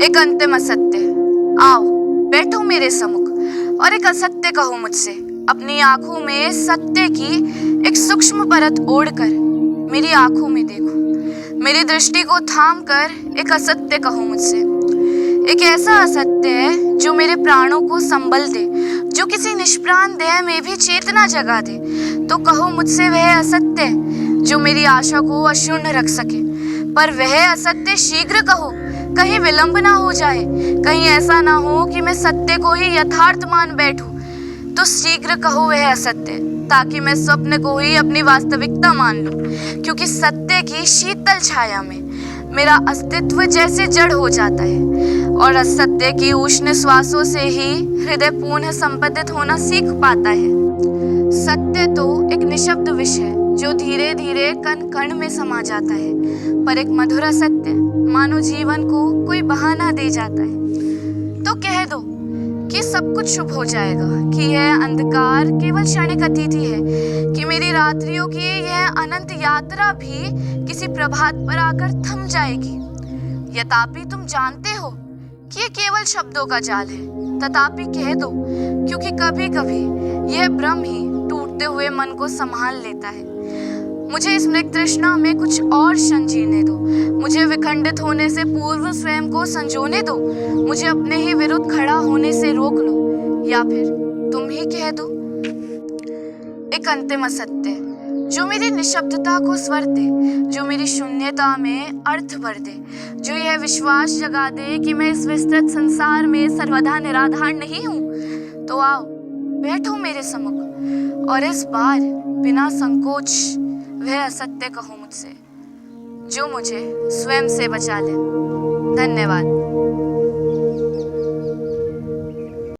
एक अंतिम असत्य। आओ बैठो मेरे सम्मुख और एक असत्य कहो मुझसे। अपनी आंखों में सत्य की एक सूक्ष्म परत ओढ़कर मेरी आंखों में देखो। मेरी दृष्टि को थाम कर एक असत्य कहो मुझसे। एक ऐसा असत्य है जो मेरे प्राणों को संबल दे, जो किसी निष्प्राण देह में भी चेतना जगा दे। तो कहो मुझसे वह असत्य जो मेरी आशा को अक्षुण्ण रख सके। पर वह असत्य शीघ्र कहो, कहीं विलंब ना हो जाए। कहीं ऐसा ना हो कि मैं सत्य को ही यथार्थ मान बैठूं। तो शीघ्र कहो वह असत्य, ताकि मैं स्वप्न को ही अपनी वास्तविकता मान लूं। क्योंकि सत्य की शीतल छाया में मेरा अस्तित्व जैसे जड़ हो जाता है और असत्य की उष्ण श्वासों से ही हृदय पुनः संपदित होना सीख पाता है। सत्य तो एक निशब्द विष है जो धीरे धीरे कण कण में समा जाता है, पर एक मधुर असत्य मानो जीवन को कोई बहाना दे जाता है। तो कह दो कि सब कुछ शुभ हो जाएगा, कि यह अंधकार केवल क्षणिक अतिथि है, कि मेरी रात्रियों की यह अनंत यात्रा भी किसी प्रभात पर आकर थम जाएगी। यद्यपि तुम जानते हो कि यह केवल शब्दों का जाल है, तथापि कह दो, क्योंकि कभी कभी यह भ्रम ही टूटते हुए मन को संभाल लेता है। मुझे इस मृग तृष्णा में कुछ और क्षण जीने दो। मुझे विखंडित होने से पूर्व स्वयं को संजोने दो। मुझे अपने ही विरुद्ध खड़ा होने से रोक लो, या फिर तुम ही कह दो। एक अंतिम असत्य जो मेरी निशब्दता को स्वर दे, जो मेरी शून्यता में अर्थ भर दे, जो यह विश्वास जगा दे कि मैं इस विस्तृत संसार में सर्वदा निराधार नहीं हूँ। तो आओ बैठो मेरे सम्मुख और इस बार बिना संकोच वह असत्य कहो मुझसे, जो मुझे स्वयं से बचा ले। धन्यवाद।